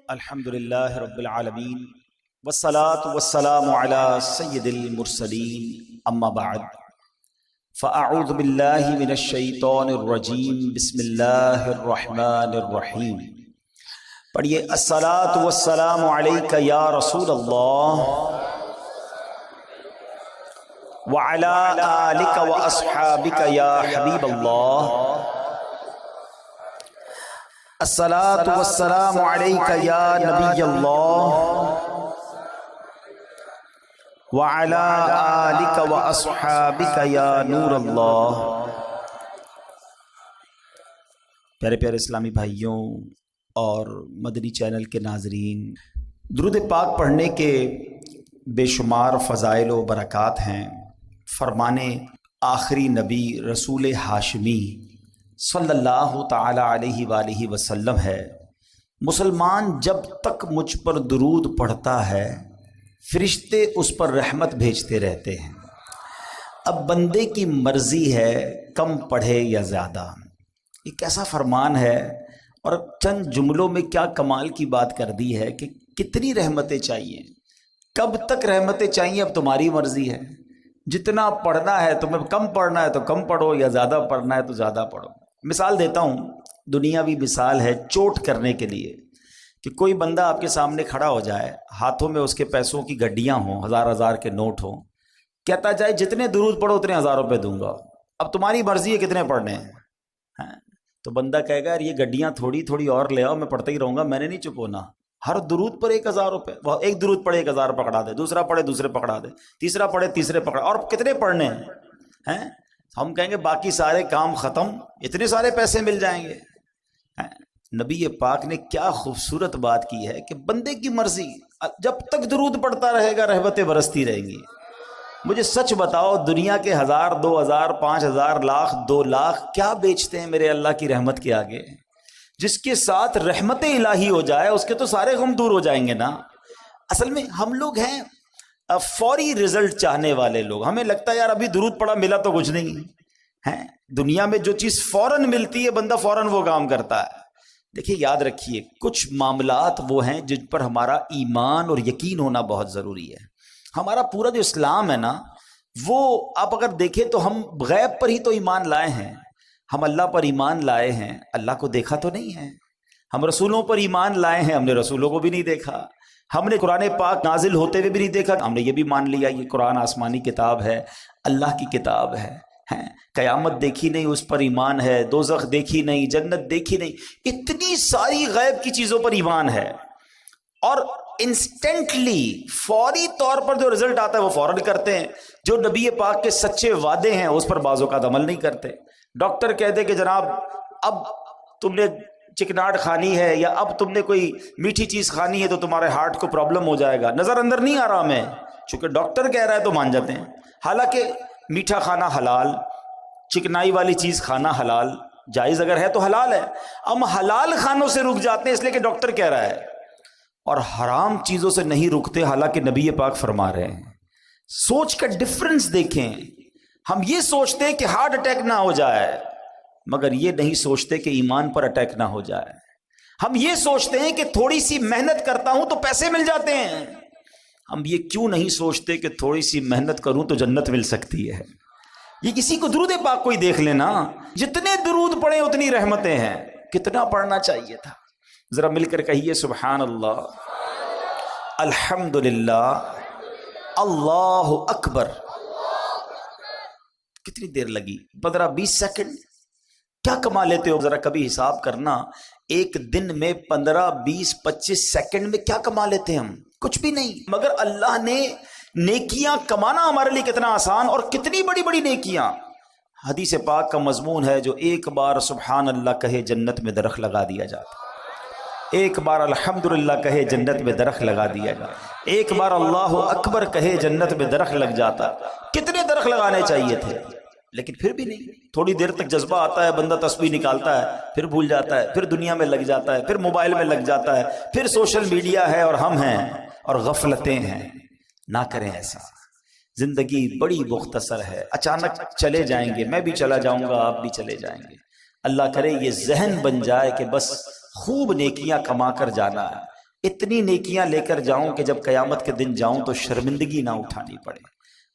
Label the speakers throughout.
Speaker 1: الحمدللہ رب العالمین والصلاة والسلام علی سید المرسلین اما بعد فاعوذ باللہ من الشیطان الرجیم بسم اللہ الرحمن الرحیم۔ پڑھیے الصلاة والسلام علیک یا رسول اللہ وعلی آلک واصحابک یا حبیب اللہ۔ الصلاة والسلام علیک یا نبی اللہ وعلی آلک واصحابک یا نور اللہ۔ پیارے پیارے اسلامی بھائیوں اور مدنی چینل کے ناظرین، درود پاک پڑھنے کے بے شمار فضائل و برکات ہیں۔ فرمانے آخری نبی رسول ہاشمی صلی اللہ تعالی علیہ وآلہ وسلم ہے، مسلمان جب تک مجھ پر درود پڑھتا ہے فرشتے اس پر رحمت بھیجتے رہتے ہیں۔ اب بندے کی مرضی ہے کم پڑھے یا زیادہ۔ یہ کیسا فرمان ہے، اور چند جملوں میں کیا کمال کی بات کر دی ہے کہ کتنی رحمتیں چاہیے، کب تک رحمتیں چاہیے، اب تمہاری مرضی ہے۔ جتنا پڑھنا ہے تمہیں کم پڑھنا ہے تو کم پڑھو، یا زیادہ پڑھنا ہے تو زیادہ پڑھو۔ مثال دیتا ہوں، دنیاوی مثال ہے چوٹ کرنے کے لیے، کہ کوئی بندہ آپ کے سامنے کھڑا ہو جائے، ہاتھوں میں اس کے پیسوں کی گڈیاں ہوں، ہزار ہزار کے نوٹ ہوں، کہتا جائے جتنے درود پڑھو اتنے 1000 روپے دوں گا، اب تمہاری مرضی ہے کتنے پڑھنے ہیں۔ تو بندہ کہے گا یار یہ گڈیاں تھوڑی تھوڑی اور لے آؤ، میں پڑھتا ہی رہوں گا، میں نے نہیں چپ ہونا۔ ہر درود پر 1000 روپے، وہ ایک درود پڑھے 1000 پکڑا دے، دوسرا پڑھے دوسرے پکڑا دے، تیسرا پڑھے تیسرے پکڑا، اور کتنے پڑھنے ہیں؟ ہم کہیں گے باقی سارے کام ختم، اتنے سارے پیسے مل جائیں گے۔ نبی پاک نے کیا خوبصورت بات کی ہے کہ بندے کی مرضی، جب تک درود پڑھتا رہے گا رحمتیں برستی رہیں گی۔ مجھے سچ بتاؤ، دنیا کے 1000 2000 5000 لاکھ 2 لاکھ کیا بیچتے ہیں میرے اللہ کی رحمت کے آگے؟ جس کے ساتھ رحمت الہی ہو جائے اس کے تو سارے غم دور ہو جائیں گے نا۔ اصل میں ہم لوگ ہیں فوری رزلٹ چاہنے والے لوگ، ہمیں لگتا ہے یار ابھی درود پڑھا ملا تو کچھ نہیں ہے۔ دنیا میں جو چیز فوراً ملتی ہے بندہ فوراً وہ کام کرتا ہے۔ دیکھیے یاد رکھیے، کچھ معاملات وہ ہیں جن پر ہمارا ایمان اور یقین ہونا بہت ضروری ہے۔ ہمارا پورا جو اسلام ہے نا، وہ آپ اگر دیکھیں تو ہم غیب پر ہی تو ایمان لائے ہیں۔ ہم اللہ پر ایمان لائے ہیں، اللہ کو دیکھا تو نہیں ہے۔ ہم رسولوں پر ایمان لائے ہیں، ہم نے رسولوں کو بھی نہیں دیکھا۔ ہم نے قرآن پاک نازل ہوتے ہوئے بھی نہیں دیکھا، ہم نے یہ بھی مان لیا یہ قرآن آسمانی کتاب ہے، اللہ کی کتاب ہے۔ قیامت دیکھی نہیں اس پر ایمان ہے، دوزخ دیکھی نہیں، جنت دیکھی نہیں، اتنی ساری غیب کی چیزوں پر ایمان ہے۔ اور انسٹنٹلی فوری طور پر جو رزلٹ آتا ہے وہ فوراً کرتے ہیں۔ جو نبی پاک کے سچے وعدے ہیں اس پر بعض اوقات عمل نہیں کرتے۔ ڈاکٹر کہتے کہ جناب اب تم نے چکناٹ کھانی ہے، یا اب تم نے کوئی میٹھی چیز کھانی ہے تو تمہارے ہارٹ کو پرابلم ہو جائے گا، نظر اندر نہیں آ رہا ہمیں، چونکہ ڈاکٹر کہہ رہا ہے تو مان جاتے ہیں۔ حالانکہ میٹھا کھانا حلال، چکنائی والی چیز کھانا حلال، جائز اگر ہے تو حلال ہے۔ ہم حلال کھانوں سے رک جاتے ہیں اس لیے کہ ڈاکٹر کہہ رہا ہے، اور حرام چیزوں سے نہیں رکتے حالانکہ نبی پاک فرما رہے ہیں۔ سوچ کا ڈفرنس دیکھیں۔ ہم یہ سوچتے ہیں کہ ہارٹ اٹیک نہ ہو جائے، مگر یہ نہیں سوچتے کہ ایمان پر اٹیک نہ ہو جائے۔ ہم یہ سوچتے ہیں کہ تھوڑی سی محنت کرتا ہوں تو پیسے مل جاتے ہیں، ہم یہ کیوں نہیں سوچتے کہ تھوڑی سی محنت کروں تو جنت مل سکتی ہے۔ یہ کسی کو درود پاک کوئی دیکھ لینا، جتنے درود پڑھیں اتنی رحمتیں ہیں۔ کتنا پڑھنا چاہیے تھا؟ ذرا مل کر کہیے سبحان اللہ، الحمدللہ، اللہ اکبر۔ کتنی دیر لگی؟ 15-20 سیکنڈ؟ کیا کما لیتے ہو؟ ذرا کبھی حساب کرنا، ایک دن میں 15-20-25 سیکنڈ میں کیا کما لیتے ہیں ہم؟ کچھ بھی نہیں۔ مگر اللہ نے نیکیاں کمانا ہمارے لیے کتنا آسان، اور کتنی بڑی بڑی نیکیاں۔ حدیث پاک کا مضمون ہے جو ایک بار سبحان اللہ کہے جنت میں درخت لگا دیا جاتا، ایک بار الحمدللہ کہے جنت میں درخت لگا دیا گا، ایک بار اللہ اکبر کہے جنت میں درخت لگ جاتا۔ کتنے درخت لگانے چاہیے تھے، لیکن پھر بھی نہیں۔ تھوڑی دیر تک جذبہ آتا ہے، بندہ تسبیح نکالتا ہے، پھر بھول جاتا ہے، پھر دنیا میں لگ جاتا ہے، پھر موبائل میں لگ جاتا ہے، پھر سوشل میڈیا ہے اور ہم ہیں اور غفلتیں ہیں۔ نہ کریں ایسا، زندگی بڑی مختصر ہے، اچانک چلے جائیں گے، میں بھی چلا جاؤں گا، آپ بھی چلے جائیں گے۔ اللہ کرے یہ ذہن بن جائے کہ بس خوب نیکیاں کما کر جانا ہے، اتنی نیکیاں لے کر جاؤں کہ جب قیامت کے دن جاؤں تو شرمندگی نہ اٹھانی پڑے۔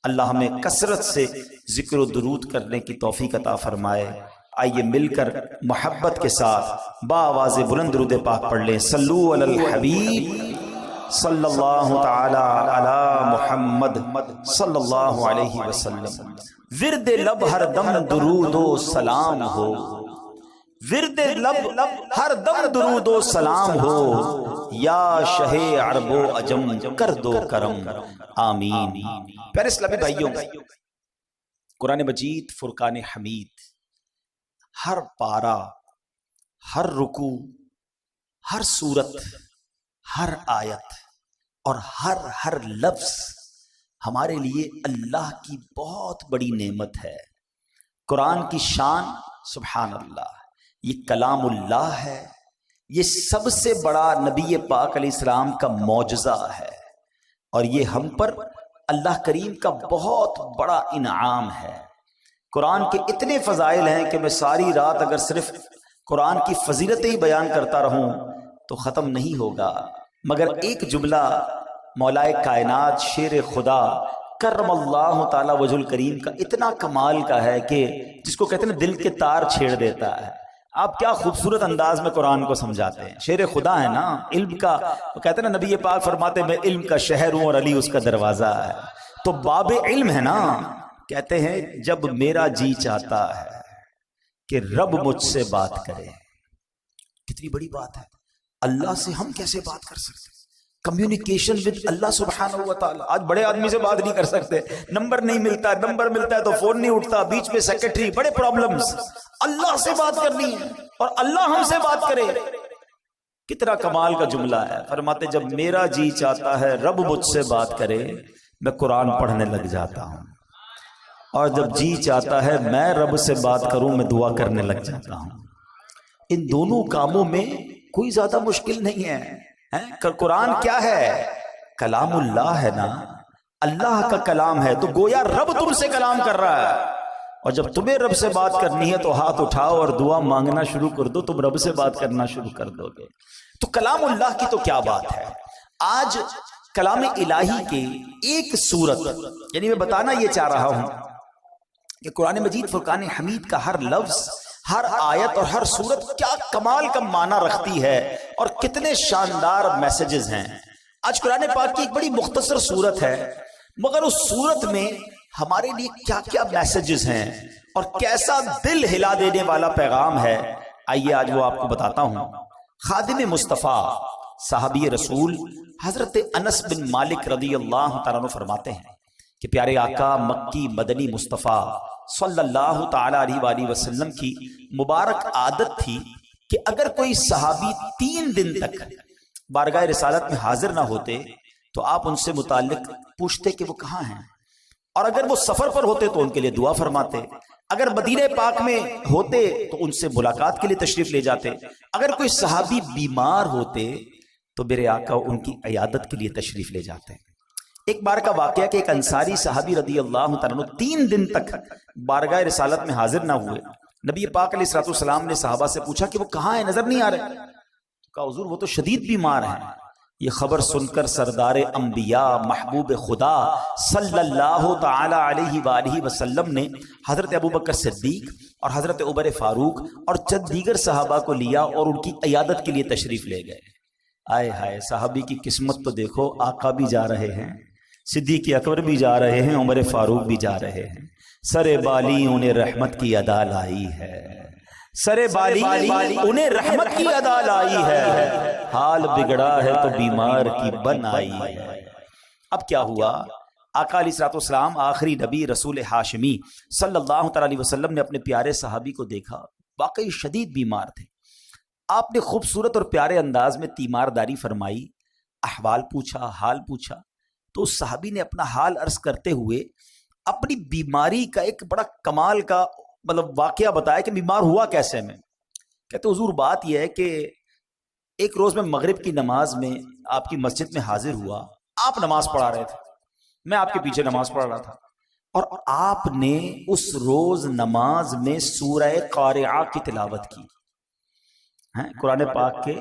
Speaker 1: اللہ ہمیں کثرت سے ذکر و درود کرنے کی توفیق عطا فرمائے۔ آئیے مل کر محبت کے ساتھ بآواز بلند درود پاک پڑھ لیں۔ صلو علی الحبیب صلی اللہ تعالی علی محمد صلی اللہ علیہ وسلم۔ ورد لب ہر دم درود و سلام ہو، ورد لب ہر دم درود و سلام ہو، یا شہ عرب و عجم کر دو کرم، آمین۔ پیارے اسلامی بھائیوں، قرآن مجید فرقان حمید ہر پارہ، ہر رکوع، ہر سورت، ہر آیت اور ہر لفظ ہمارے لیے اللہ کی بہت بڑی نعمت ہے۔ قرآن کی شان سبحان اللہ، یہ کلام اللہ ہے، یہ سب سے بڑا نبی پاک علیہ السلام کا معجزہ ہے، اور یہ ہم پر اللہ کریم کا بہت بڑا انعام ہے۔ قرآن کے اتنے فضائل ہیں کہ میں ساری رات اگر صرف قرآن کی فضیلتیں ہی بیان کرتا رہوں تو ختم نہیں ہوگا، مگر ایک جملہ مولا کائنات شیر خدا کرم اللہ تعالی وجہ الکریم کا اتنا کمال کا ہے کہ جس کو کہتے ہیں دل کے تار چھیڑ دیتا ہے۔ آپ کیا خوبصورت انداز میں قرآن کو سمجھاتے ہیں، شیر خدا ہے نا، علم کا، وہ کہتے ہیں نا نبی پاک فرماتے ہیں میں علم کا شہر ہوں اور علی اس کا دروازہ ہے، تو باب علم ہے نا۔ کہتے ہیں جب میرا جی چاہتا ہے کہ رب مجھ سے بات کرے، کتنی بڑی بات ہے، اللہ سے ہم کیسے بات کر سکتے ہیں؟ کمیونیکیشن ود اللہ سبحانہ و تعالی۔ آج بڑے آدمی سے بات نہیں کر سکتے، نمبر نہیں ملتا، نمبر ملتا ہے تو فون نہیں اٹھتا، بیچ میں سیکرٹری، بڑے پرابلمز۔ اللہ سے بات کرنی ہے اور اللہ ہم سے بات کرے، کتنا کمال کا جملہ ہے۔ فرماتے جب میرا جی چاہتا ہے رب مجھ سے بات کرے، میں قرآن پڑھنے لگ جاتا ہوں، اور جب جی چاہتا ہے میں رب سے بات کروں، میں دعا کرنے لگ جاتا ہوں۔ ان دونوں کاموں میں کوئی زیادہ مشکل نہیں ہے۔ قرآن کیا ہے؟ کلام اللہ ہے نا، اللہ کا کلام ہے، تو گویا رب تم سے کلام کر رہا ہے، اور جب تمہیں رب سے بات کرنی ہے تو ہاتھ اٹھاؤ اور دعا مانگنا شروع کر دو، تم رب سے بات کرنا شروع کر دو گے۔ تو کلام اللہ کی تو کیا بات ہے۔ آج کلام الہی کی ایک صورت، یعنی میں بتانا یہ چاہ رہا ہوں کہ قرآن مجید فرقان حمید کا ہر لفظ، ہر آیت اور ہر صورت کیا کمال کا معنی رکھتی ہے، اور کتنے شاندار میسیجز ہیں۔ آج قرآن پاک کی ایک بڑی مختصر صورت ہے، مگر اس صورت میں ہمارے لیے کیا کیا میسیجز ہیں اور کیسا دل ہلا دینے والا پیغام ہے، آئیے آج وہ آپ کو بتاتا ہوں۔ خادم مصطفیٰ صحابی رسول حضرت انس بن مالک رضی اللہ تعالیٰ عنہ فرماتے ہیں کہ پیارے آقا مکی مدنی مصطفیٰ صلی اللہ تعالی علیہ وآلہ وسلم کی مبارک عادت تھی کہ اگر کوئی صحابی 3 دن تک بارگاہ رسالت میں حاضر نہ ہوتے تو آپ ان سے متعلق پوچھتے کہ وہ کہاں ہیں، اور اگر وہ سفر پر ہوتے تو ان کے لیے دعا فرماتے، اگر مدینہ پاک میں ہوتے تو ان سے ملاقات کے لیے تشریف لے جاتے، اگر کوئی صحابی بیمار ہوتے تو میرے آقا ان کی عیادت کے لیے تشریف لے جاتے۔ ایک بار کا واقعہ کہ ایک انصاری صحابی رضی اللہ تعالیٰ عنہ 3 دن تک بارگاہ رسالت میں حاضر نہ ہوئے۔ نبی پاک علیہ السلام نے صحابہ سے پوچھا کہ وہ کہاں ہیں، نظر نہیں آ رہے۔ کہا حضور وہ تو شدید بیمار ہیں۔ یہ خبر سن کر سردار انبیاء محبوب خدا صلی اللہ تعالی علیہ وآلہ وسلم نے حضرت ابوبکر صدیق اور حضرت عمر فاروق اور چند دیگر صحابہ کو لیا اور ان کی عیادت کے لیے تشریف لے گئے۔ آئے ہائے، صحابی کی قسمت تو دیکھو، آقا بھی جا رہے ہیں، صدیق اکبر بھی جا رہے ہیں، عمر فاروق بھی جا رہے ہیں، سر بالی انہیں رحمت کی ادا لائی ہے، سر بالی انہیں رحمت کی ادا لائی ہے، حال بگڑا ہے تو بیمار کی بن آئی ہے۔ اب کیا ہوا؟ آقا علیہ السلام آخری نبی رسول ہاشمی صلی اللہ تعالی علیہ وسلم نے اپنے پیارے صحابی کو دیکھا، واقعی شدید بیمار تھے۔ آپ نے خوبصورت اور پیارے انداز میں تیمارداری فرمائی، احوال پوچھا، حال پوچھا، تو اس صحابی نے اپنا حال عرض کرتے ہوئے اپنی بیماری کا ایک بڑا کمال کا واقعہ بتایا کہ بیمار ہوا کیسے میں۔ کہتے حضور بات یہ ہے کہ ایک روز میں مغرب کی نماز میں آپ کی مسجد میں حاضر ہوا، آپ نماز پڑھا رہے تھے، میں آپ کے پیچھے نماز پڑھ رہا تھا، اور آپ نے اس روز نماز میں سورہ قارعہ کی تلاوت کی۔ قرآن پاک کے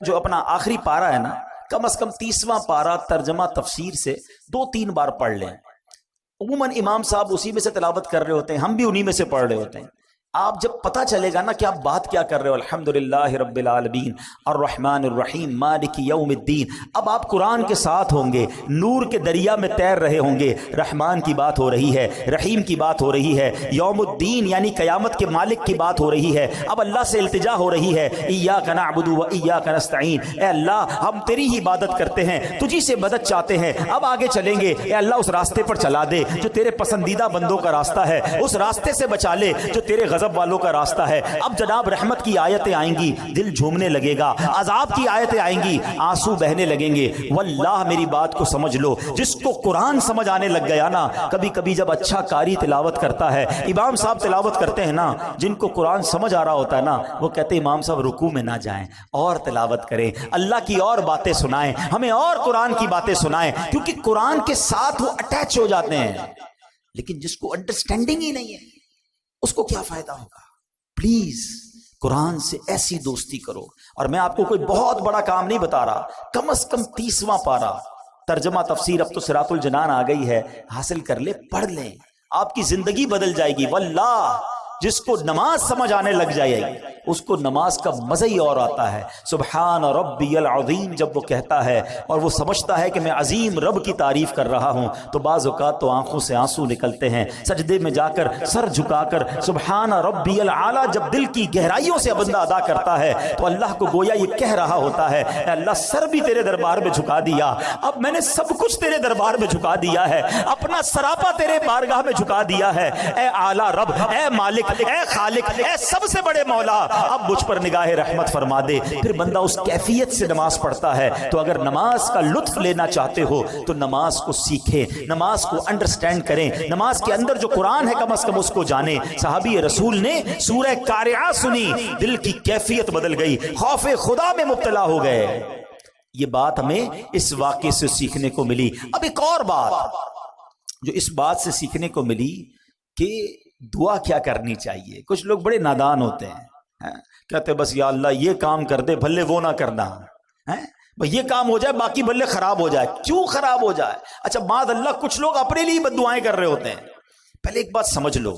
Speaker 1: جو اپنا آخری پارا ہے نا، کم از کم 30واں پارا ترجمہ تفسیر سے 2-3 بار پڑھ لیں. عموماً امام صاحب اسی میں سے تلاوت کر رہے ہوتے ہیں، ہم بھی انہی میں سے پڑھ رہے ہوتے ہیں. آپ جب پتہ چلے گا نا کہ آپ بات کیا کر رہے ہو، الحمدللہ رب العالمین الرحمن الرحیم مالک یوم الدین، اب آپ قرآن کے ساتھ ہوں گے، نور کے دریا میں تیر رہے ہوں گے. رحمان کی بات ہو رہی ہے، رحیم کی بات ہو رہی ہے، یوم الدین یعنی قیامت کے مالک کی بات ہو رہی ہے. اب اللہ سے التجا ہو رہی ہے، ایاک نعبد و ایاک نستعین، اے اللہ ہم تیری ہی عبادت کرتے ہیں، تجھی سے مدد چاہتے ہیں. اب آگے چلیں گے، اے اللہ اس راستے پر چلا دے جو تیرے پسندیدہ بندوں کا راستہ ہے، اس راستے سے بچا لے جو تیرے غضب والوں کا راستہ ہے. اب جناب رحمت کی آیتیں آئیں گی، دل جھومنے لگے گا، عذاب کی آیتیں آئیں گی، آنسو بہنے لگیں گے. واللہ میری بات کو سمجھ لو، جس کو قرآن سمجھ آنے لگ گیا نا، کبھی کبھی جب اچھا قاری تلاوت کرتا ہے، امام صاحب تلاوت کرتے ہیں نا، جن کو قرآن سمجھ آ رہا ہوتا ہے نا، وہ کہتے ہیں امام صاحب رکوع میں نہ جائیں، اور تلاوت کریں، اللہ کی اور باتیں سنائیں ہمیں، اور قرآن کی باتیں سنائیں، کیونکہ قرآن کے ساتھ وہ اٹیچ ہو جاتے ہیں. لیکن جس کو انڈرسٹینڈنگ ہی نہیں ہے اس کو کیا فائدہ ہوگا؟ پلیز قرآن سے ایسی دوستی کرو. اور میں آپ کو کوئی بہت بڑا کام نہیں بتا رہا، کم از کم 30واں پارا ترجمہ تفسیر، اب تو صراط الجنان آ گئی ہے، حاصل کر لے، پڑھ لیں، آپ کی زندگی بدل جائے گی. واللہ جس کو نماز سمجھ آنے لگ جائے گی اس کو نماز کا مزہ ہی اور آتا ہے. سبحان ربی العظیم جب وہ کہتا ہے اور وہ سمجھتا ہے کہ میں عظیم رب کی تعریف کر رہا ہوں، تو بعض اوقات تو آنکھوں سے آنسو نکلتے ہیں. سجدے میں جا کر سر جھکا کر سبحان ربی العالی جب دل کی گہرائیوں سے بندہ ادا کرتا ہے تو اللہ کو گویا یہ کہہ رہا ہوتا ہے، اے اللہ سر بھی تیرے دربار میں جھکا دیا، اب میں نے سب کچھ تیرے دربار میں جھکا دیا ہے، اپنا سراپا تیرے بارگاہ میں جھکا دیا ہے. اے اعلیٰ رب، اے مالک، اے خالق، اے سب سے بڑے مولا، اب مجھ پر نگاہ رحمت فرما دے. پھر بندہ اس کیفیت سے نماز پڑھتا ہے. تو اگر نماز کا لطف لینا چاہتے ہو تو نماز کو سیکھیں، نماز کو انڈرسٹینڈ کریں، نماز کے اندر جو قرآن ہے کم از کم اس کو جانیں. صحابی رسول نے سورہ قارعہ سنی، دل کی کیفیت بدل گئی، خوف خدا میں مبتلا ہو گئے. یہ بات ہمیں اس واقعے سے سیکھنے کو ملی. اب ایک اور بات جو اس بات سے سیکھنے کو ملی کہ دعا کیا کرنی چاہیے. کچھ لوگ بڑے نادان ہوتے ہیں، کہتے بس یا اللہ یہ کام کر دے بھلے وہ نہ کرنا، بس یہ کام ہو جائے باقی بھلے خراب ہو جائے. کیوں خراب ہو جائے؟ اچھا معاذ اللہ کچھ لوگ اپنے لیے بد دعائیں کر رہے ہوتے ہیں. پہلے ایک بات سمجھ لو،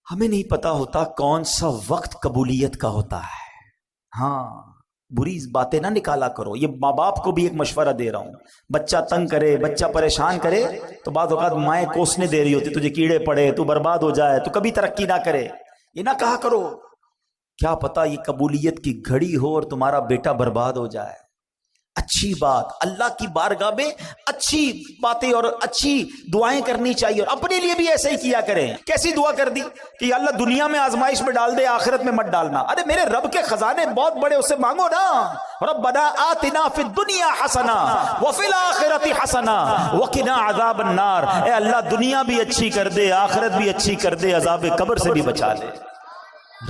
Speaker 1: ہمیں نہیں پتا ہوتا کون سا وقت قبولیت کا ہوتا ہے. ہاں بری باتیں نہ نکالا کرو. یہ ماں باپ کو بھی ایک مشورہ دے رہا ہوں، بچہ تنگ کرے، بچہ پریشان کرے تو بعض اوقات مائیں کوسنے دے رہی ہوتی، تجھے کیڑے پڑے، تو برباد ہو جائے، تو کبھی ترقی نہ کرے. یہ نہ کہا کرو، کیا پتا یہ قبولیت کی گھڑی ہو اور تمہارا بیٹا برباد ہو جائے. اچھی بات، اللہ کی بارگاہ میں اچھی باتیں اور اچھی دعائیں کرنی چاہیے، اور اپنے لیے بھی ایسے ہی کیا کریں. کیسی دعا کر دی کہ اللہ دنیا میں آزمائش میں ڈال دے، آخرت میں مت ڈالنا. ارے میرے رب کے خزانے بہت بڑے، اس سے مانگو نا. ربنا آتنا فی الدنیا حسنہ وفی الآخرۃ حسنہ وقنا عذاب النار. اے اللہ دنیا بھی اچھی کر دے، آخرت بھی اچھی کر دے، عذاب قبر سے بھی بچا لے.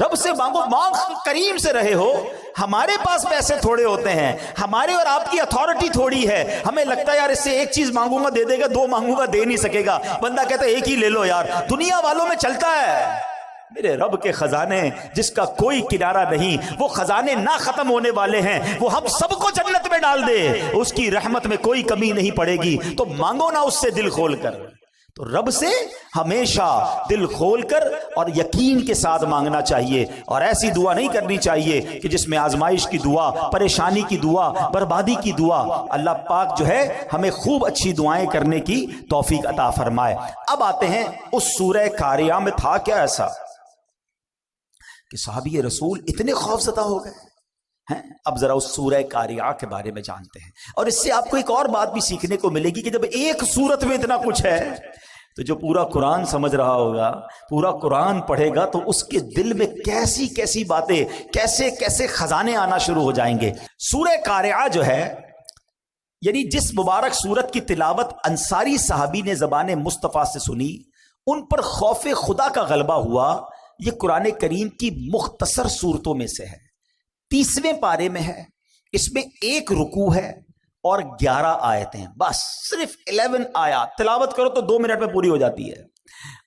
Speaker 1: رب سے مانگو، مانگ کریم سے رہے ہو. ہمارے پاس پیسے تھوڑے ہوتے ہیں، ہمارے اور آپ کی اتھارٹی تھوڑی ہے، ہمیں لگتا ہے یار اس سے ایک چیز مانگوں گا دے دے گا، 2 مانگوں گا دے نہیں سکے گا. بندہ کہتا ہے ایک ہی لے لو یار. دنیا والوں میں چلتا ہے. میرے رب کے خزانے جس کا کوئی کنارہ نہیں، وہ خزانے نہ ختم ہونے والے ہیں، وہ ہم سب کو جنت میں ڈال دے، اس کی رحمت میں کوئی کمی نہیں پڑے گی. تو مانگو نا اس سے دل کھول کر. تو رب سے ہمیشہ دل کھول کر اور یقین کے ساتھ مانگنا چاہیے، اور ایسی دعا نہیں کرنی چاہیے کہ جس میں آزمائش کی دعا، پریشانی کی دعا، بربادی کی دعا. اللہ پاک جو ہے ہمیں خوب اچھی دعائیں کرنے کی توفیق عطا فرمائے. اب آتے ہیں اس سورہ قاریہ میں تھا کیا ایسا کہ صحابی رسول اتنے خوف زدہ ہو گئے ہیں. اب ذرا اس سورہ قاریہ کے بارے میں جانتے ہیں، اور اس سے آپ کو ایک اور بات بھی سیکھنے کو ملے گی کہ جب ایک سورت میں اتنا کچھ ہے تو جو پورا قرآن سمجھ رہا ہوگا، پورا قرآن پڑھے گا، تو اس کے دل میں کیسی کیسی باتیں، کیسے کیسے خزانے آنا شروع ہو جائیں گے. سورہ قاریہ جو ہے، یعنی جس مبارک سورت کی تلاوت انصاری صحابی نے زبان مصطفیٰ سے سنی، ان پر خوف خدا کا غلبہ ہوا. یہ قرآن کریم کی مختصر صورتوں میں سے ہے، 30ویں پارے میں ہے. اس میں 1 رکوع ہے اور 11 آیتیں، بس صرف 11 آیات تلاوت کرو تو 2 منٹ میں پوری ہو جاتی ہے.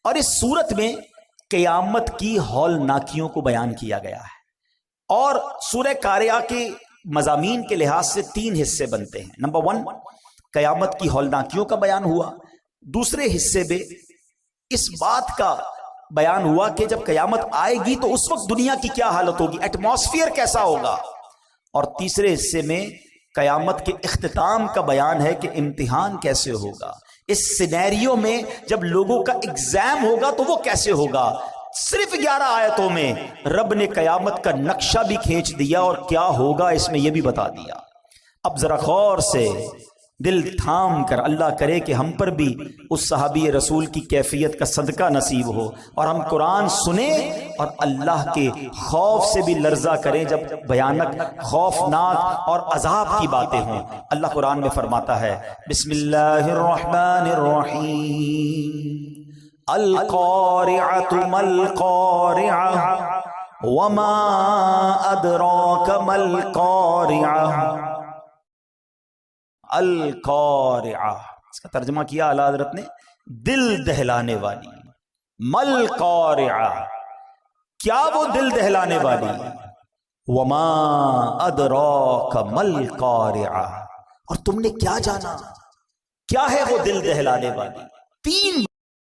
Speaker 1: اور اس سورت میں قیامت کی ہولناکیوں کو بیان کیا گیا ہے. اور سورہ قاریہ کے مضامین کے لحاظ سے 3 حصے بنتے ہیں۔ نمبر 1 قیامت کی ہولناکیوں کا بیان ہوا، دوسرے حصے میں اس بات کا بیان ہوا کہ جب قیامت آئے گی تو اس وقت دنیا کی کیا حالت ہوگی، ایٹماسفیئر کیسا ہوگا، اور تیسرے حصے میں قیامت کے اختتام کا بیان ہے کہ امتحان کیسے ہوگا، اس سینیریو میں جب لوگوں کا ایگزام ہوگا تو وہ کیسے ہوگا۔ صرف 11 آیتوں میں رب نے قیامت کا نقشہ بھی کھینچ دیا اور کیا ہوگا اس میں یہ بھی بتا دیا۔ اب ذرا غور سے دل تھام کر، اللہ کرے کہ ہم پر بھی اس صحابی رسول کی کیفیت کا صدقہ نصیب ہو اور ہم قرآن سنیں اور اللہ کے خوف سے بھی لرزہ کریں جب بھیانک، خوفناک اور عذاب کی باتیں ہوں۔ اللہ قرآن میں فرماتا ہے بسم اللہ الرحمن الرحیم القارعۃ ما القارعۃ وما ادراک ما القارعۃ۔ القارعہ اس کا ترجمہ کیا اعلیٰ حضرت نے دل دہلانے والی۔ مل قارعہ کیا وہ دل دہلانے والی، وما ادراک مل قارعہ اور تم نے کیا جانا کیا ہے وہ دل دہلانے والی۔ 3